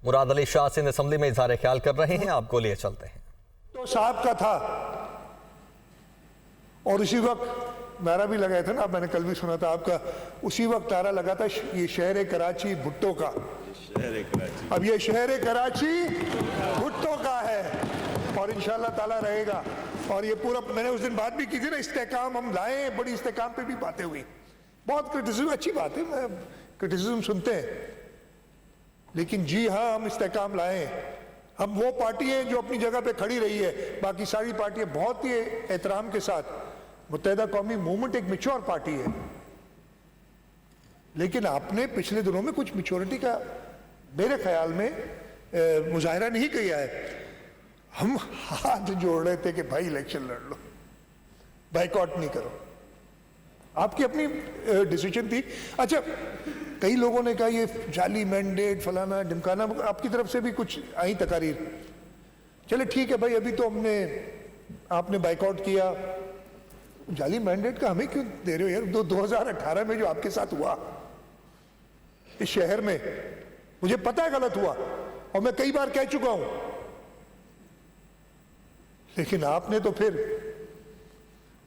مراد Ali Shah Sindh assembly میں اظہار خیال کر رہے ہیں، آپ کو لیے چلتے ہیں۔ تو صاحب کا تھا اور اسی وقت نعرہ بھی لگایا تھا نا، میں نے کل بھی سنا تھا آپ کا، اسی وقت نعرہ لگا تھا یہ شہر کراچی بھٹو کا، اب یہ شہر کراچی بھٹو کا ہے اور انشاءاللہ تعالیٰ رہے گا۔ اور یہ پورا میں نے اس دن بات بھی کی تھی نا، استحکام ہم لائیں، بڑی استحکام پہ بھی باتیں ہوئی، بہت کرٹیسزم، اچھی بات ہے، میں کرٹیسزم سنتے ہیں، لیکن جی ہاں ہم استحکام لائیں۔ ہم وہ پارٹی ہیں جو اپنی جگہ پہ کھڑی رہی ہے، باقی ساری پارٹیاں بہت ہی احترام کے ساتھ، متحدہ قومی موومنٹ ایک میچور پارٹی ہے، لیکن آپ نے پچھلے دنوں میں کچھ میچورٹی کا میرے خیال میں مظاہرہ نہیں کیا ہے۔ ہم ہاتھ جوڑ رہے تھے کہ بھائی الیکشن لڑ لو، بائیکاٹ نہیں کرو، آپ کی اپنی ڈیسیجن تھی۔ اچھا کئی لوگوں نے کہا یہ جعلی مینڈیٹ فلانا ڈمکانا، آپ کی طرف سے بھی کچھ آئی تقاریر، چلے ٹھیک ہے بھائی، ابھی تو ہم نے آپ نے بائیکاٹ کیا، جعلی مینڈیٹ کا ہمیں کیوں دے رہے ہو یار؟ 2018 میں جو آپ کے ساتھ ہوا اس شہر میں، مجھے پتہ ہے غلط ہوا اور میں کئی بار کہہ چکا ہوں، لیکن آپ نے تو پھر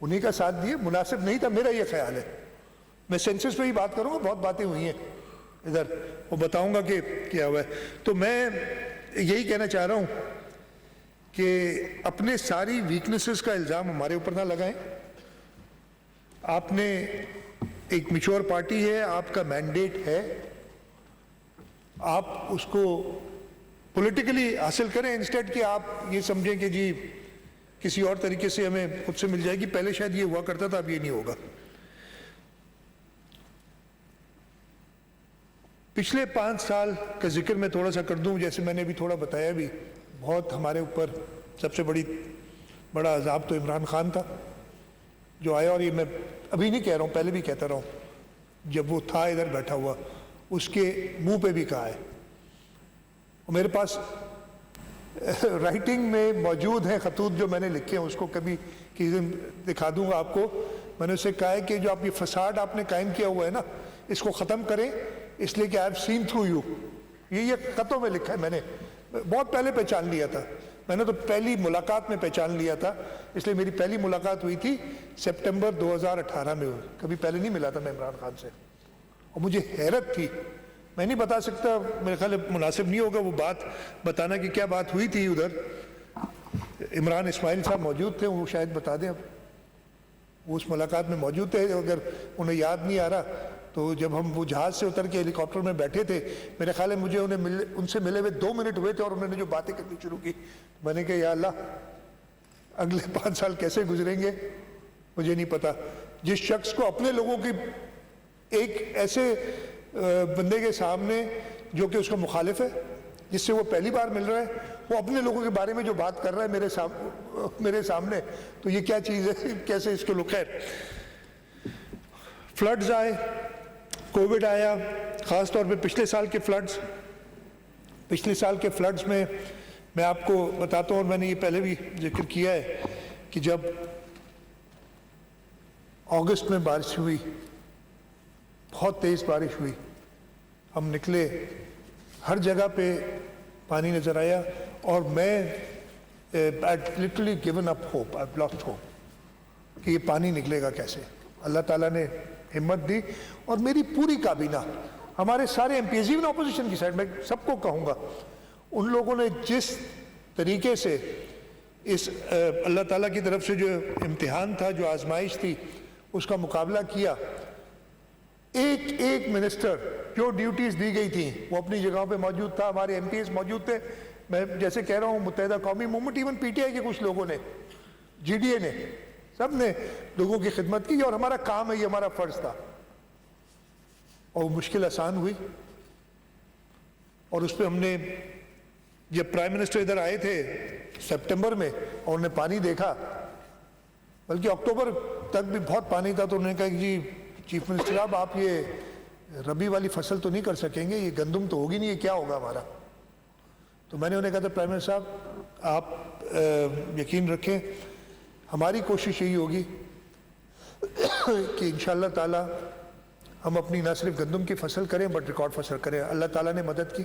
انہی کا ساتھ دیا، مناسب نہیں تھا، میرا یہ خیال ہے۔ میں سینسس پہ ہی بات کروں گا، بہت باتیں ہوئی ہیں ادھر، وہ بتاؤں گا کہ کیا ہوا ہے۔ تو میں یہی کہنا چاہ رہا ہوں کہ اپنے ساری ویکنسز کا الزام ہمارے اوپر نہ لگائیں۔ آپ نے ایک میچور پارٹی ہے، آپ کا مینڈیٹ ہے، آپ اس کو پولیٹیکلی حاصل کریں، انسٹیڈ کہ آپ یہ سمجھیں کہ جی کسی اور طریقے سے ہمیں خود سے مل جائے گی، پہلے شاید یہ ہوا کرتا تھا، اب یہ نہیں ہوگا۔ پچھلے 5 سال کا ذکر میں تھوڑا سا کر دوں، جیسے میں نے بھی تھوڑا بتایا بھی، بہت ہمارے اوپر سب سے بڑا عذاب تو عمران خان تھا جو آیا، اور یہ میں ابھی نہیں کہہ رہا ہوں، پہلے بھی کہتا رہا ہوں، جب وہ تھا ادھر بیٹھا ہوا، اس کے منہ پہ بھی کہا ہے، اور میرے پاس رائٹنگ میں موجود ہیں خطوط جو میں نے لکھے ہیں، اس کو کبھی کسی دن دکھا دوں گا آپ کو۔ میں نے اسے کہا ہے کہ جو آپ یہ فساد آپ نے قائم کیا ہوا ہے نا، اس کو ختم کریں، اس لیے کہ I have seen through you, یہ خطوں میں لکھا ہے، میں نے بہت پہلے پہچان لیا تھا، میں نے تو پہلی ملاقات میں پہچان لیا تھا، اس لیے میری پہلی ملاقات ہوئی تھی سپٹمبر 2018 میں، کبھی پہلے نہیں ملا تھا میں عمران خان سے، اور مجھے حیرت تھی، میں نہیں بتا سکتا، میرے خیال مناسب نہیں ہوگا وہ بات بتانا کہ کیا بات ہوئی تھی ادھر۔ عمران اسماعیل صاحب موجود تھے، وہ شاید بتا دیں، اب وہ اس ملاقات میں موجود تھے، اگر انہیں یاد نہیں آ رہا تو جب ہم وہ جہاز سے اتر کے ہیلی کاپٹر میں بیٹھے تھے، میرے خیال ہے مجھے ان سے ملے ہوئے 2 منٹ ہوئے تھے، اور انہوں نے جو باتیں کرنی شروع کی، میں نے کہا یا اللہ اگلے 5 سال کیسے گزریں گے مجھے نہیں پتا۔ جس شخص کو اپنے لوگوں کی ایک ایسے بندے کے سامنے جو کہ اس کا مخالف ہے، جس سے وہ پہلی بار مل رہا ہے، وہ اپنے لوگوں کے بارے میں جو بات کر رہا ہے میرے سامنے، تو یہ کیا چیز ہے، کیسے اس کو لوگ۔ خیر، فلڈز آئے، کووڈ آیا، خاص طور پہ پچھلے سال کے فلڈز میں آپ کو بتاتا ہوں، اور میں نے یہ پہلے بھی ذکر کیا ہے کہ جب اگست میں بارش ہوئی، بہت تیز بارش ہوئی، ہم نکلے، ہر جگہ پہ پانی نظر آیا، اور میں literally given up hope, I've lost hope کہ یہ پانی نکلے گا کیسے۔ اللہ تعالیٰ نے ہمت دی، اور میری پوری کابینہ، ہمارے سارے ایم پیز، ایون اپوزیشن کی سائڈ، میں سب کو کہوں گا، ان لوگوں نے جس طریقے سے اس اللہ تعالیٰ کی طرف سے جو امتحان تھا، جو آزمائش تھی، اس کا مقابلہ کیا۔ ایک منسٹر جو ڈیوٹیز دی گئی تھیں وہ اپنی جگہوں پہ موجود تھا، ہمارے ایم پیز موجود تھے، میں جیسے کہہ رہا ہوں متحدہ قومی movement, even P T I کے کچھ لوگوں نے، جی ڈی اے نے، سب نے لوگوں کی خدمت کی، اور ہمارا کام ہے، یہ ہمارا فرض تھا، اور مشکل آسان ہوئی۔ اور اس پہ ہم نے، جب پرائم منسٹر ادھر آئے تھے سپٹمبر میں اور انہوں نے پانی دیکھا، بلکہ اکتوبر تک بھی بہت پانی تھا، تو انہوں نے کہا کہ جی چیف منسٹر صاحب آپ یہ ربی والی فصل تو نہیں کر سکیں گے، یہ گندم تو ہوگی نہیں، یہ کیا ہوگا ہمارا؟ تو میں نے انہیں کہا تھا پرائم منسٹر صاحب آپ یقین رکھیں، ہماری کوشش یہی ہوگی کہ انشاءاللہ تعالی ہم اپنی نہ صرف گندم کی فصل کریں بٹ ریکارڈ فصل کریں۔ اللہ تعالیٰ نے مدد کی،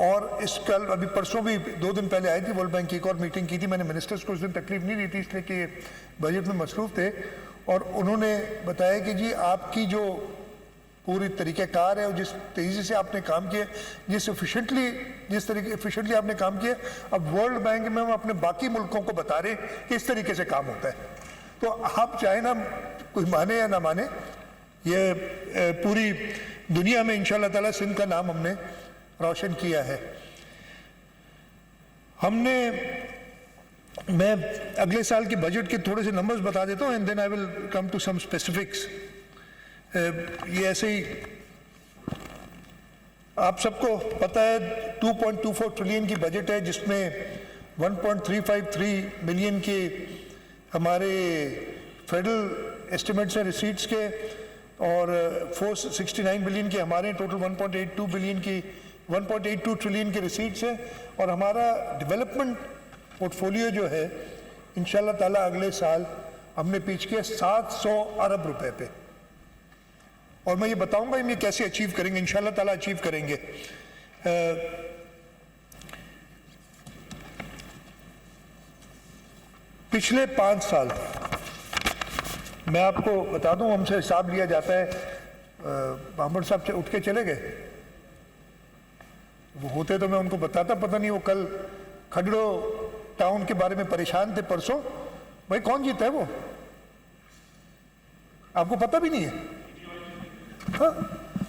اور اس کل ابھی پرسوں بھی 2 دن پہلے آئی تھی ورلڈ بینک کی ایک اور میٹنگ کی تھی. میں نے منسٹرز کو اس دن تکلیف نہیں دی تھی اس لیے کہ بجٹ میں مصروف تھے, اور انہوں نے بتایا کہ جی آپ کی جو پوری طریقہ کار ہے اور جس تیزی سے آپ نے کام کیا, جس طریقے ایفیشینٹلی آپ نے کام کیا, اب ورلڈ بینک میں ہم اپنے باقی ملکوں کو بتا رہے ہیں کہ اس طریقے سے کام ہوتا ہے. تو آپ چاہے نا کوئی مانے یا نہ مانے, یہ پوری دنیا میں انشاءاللہ تعالیٰ سندھ کا نام ہم نے روشن کیا ہے. میں اگلے سال کے بجٹ کے تھوڑے سے نمبرز بتا دیتا ہوں, and then I will come to some specifics. یہ ایسے ہی آپ سب کو پتہ ہے 2.24 ٹریلین کی بجٹ ہے, جس میں 1.353 بلین کے ہمارے فیڈرل ایسٹیمیٹس ہیں ریسیٹس کے, اور 469 بلین کے ہمارے ٹوٹل 1.82 بلین کی 1.82 ٹریلین کے ریسیٹس ہیں. اور ہمارا ڈیولپمنٹ پورٹ فولیو جو ہے انشاءاللہ تعالیٰ اگلے سال ہم نے پیچ کیا 700 ارب روپے پہ, اور میں یہ بتاؤں گا ہم یہ کیسے اچیو کریں گے. انشاءاللہ تعالیٰ اچیو کریں گے. پچھلے 5 سال میں آپ کو بتا دوں, ہم سے حساب لیا جاتا ہے. محمد صاحب اٹھ کے چلے گئے, وہ ہوتے تو میں ان کو بتاتا, پتہ نہیں وہ کل کھڈڑو ٹاؤن کے بارے میں پریشان تھے پرسوں. بھائی کون جیتا ہے وہ, آپ کو پتہ بھی نہیں ہے؟ ہاں,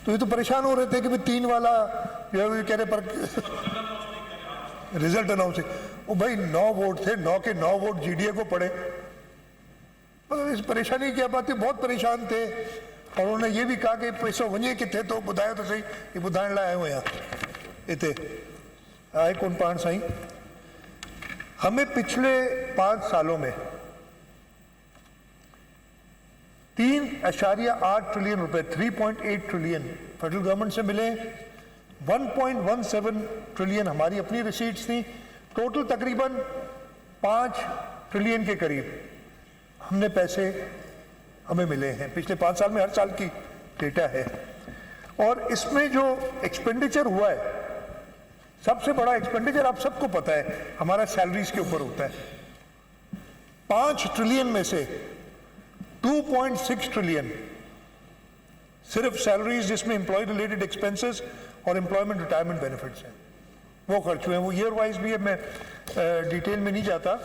تو یہ تو پریشان ہو رہے تھے کہ 3 والا کہہ رہے پر رزلٹ اناؤنس ہے. وہ بھائی 9 ووٹ تھے, 9 کے 9 ووٹ جی ڈی اے کو پڑے. اس پریشانی کی بات ہے, بہت پریشان تھے, اور انہوں نے یہ بھی کہا کہ پیسوں ونجے کہ تھے تو بدایا تو صحیح, یہ بدائن لائے ہوئے یہاں اتنے آئے کون پان سائیں. ہمیں پچھلے 5 سالوں میں 3.8 ٹریلین روپے 3.8 ٹریلین فیڈرل گورنمنٹ سے ملے, 1.17 ٹریلین ہماری اپنی ریسیٹس تھیں. ٹوٹل تقریباً 5 ٹریلین کے قریب ہم نے پیسے ہمیں ملے ہیں پچھلے 5 سال میں. ہر سال کی ڈیٹا ہے. اور اس میں جو ایکسپینڈیچر ہوا ہے, سب سے بڑا ایکسپینڈیچر آپ سب کو پتہ ہے ہمارا سیلریز کے اوپر ہوتا ہے. 5 ٹریلین میں سے 2.6 ٹریلین صرف سیلریز, جس میں امپلائی ریلیٹڈ ایکسپینسز اور امپلائمنٹ ریٹائرمنٹ بینیفٹس ہیں, وہ خرچ ہوئے ہیں. وہ ایئر وائز بھی ہے, میں ڈیٹیل میں نہیں جاتا.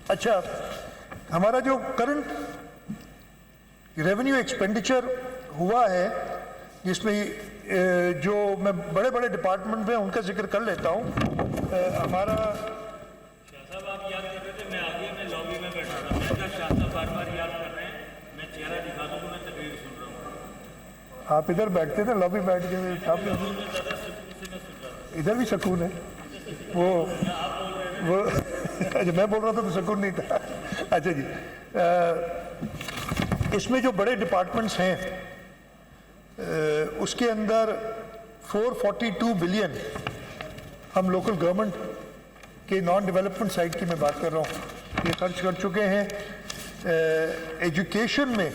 اچھا, ہمارا جو کرنٹ ریونیو ایکسپینڈیچر ہوا ہے, جس میں جو میں بڑے بڑے ڈپارٹمنٹ میں ان کا ذکر کر لیتا ہوں. ہمارا شاہ صاحب آپ یاد کر رہے تھے, میں آگے میں لابی میں بیٹھا تھا, میں کہا شاہ صاحب بار بار یاد کر رہے ہیں, میں چہرہ دکھا دوں تو میں تقریر سن رہا ہوں. آپ ادھر بیٹھتے تھے لابی بیٹھ کے, ادھر بھی سکون ہے. وہ اچھا میں بول رہا تھا تو سکون نہیں تھا. اچھا جی, اس میں جو بڑے ڈپارٹمنٹس ہیں اس کے اندر 442 بلین ہم لوکل گورنمنٹ کے نان ڈیولپمنٹ سائڈ کی میں بات کر رہا ہوں, یہ خرچ کر چکے ہیں. ایجوکیشن میں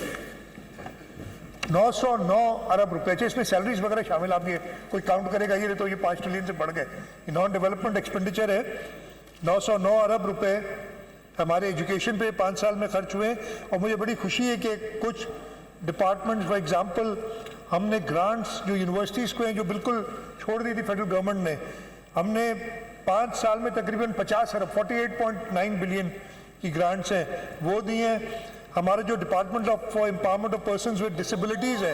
909 ارب روپے, اس میں سیلریز وغیرہ شامل, آپ یہ کوئی کاؤنٹ کرے گا یہ تو یہ 5 ٹریلین سے بڑھ گئے. یہ نان ڈیولپمنٹ ایکسپینڈیچر ہے. 909 ارب روپے ہمارے ایجوکیشن پہ 5 سال میں خرچ ہوئے. اور مجھے بڑی خوشی ہے کہ کچھ ڈپارٹمنٹ, فار ایگزامپل ہم نے گرانٹس جو یونیورسٹیز کو ہیں جو بالکل چھوڑ دی تھی فیڈرل گورنمنٹ نے, ہم نے 5 سال میں تقریباً 50 ارب 48.9 بلین کی گرانٹس ہیں وہ دی ہیں. ہمارا جو department for empowerment of persons with disabilities ہے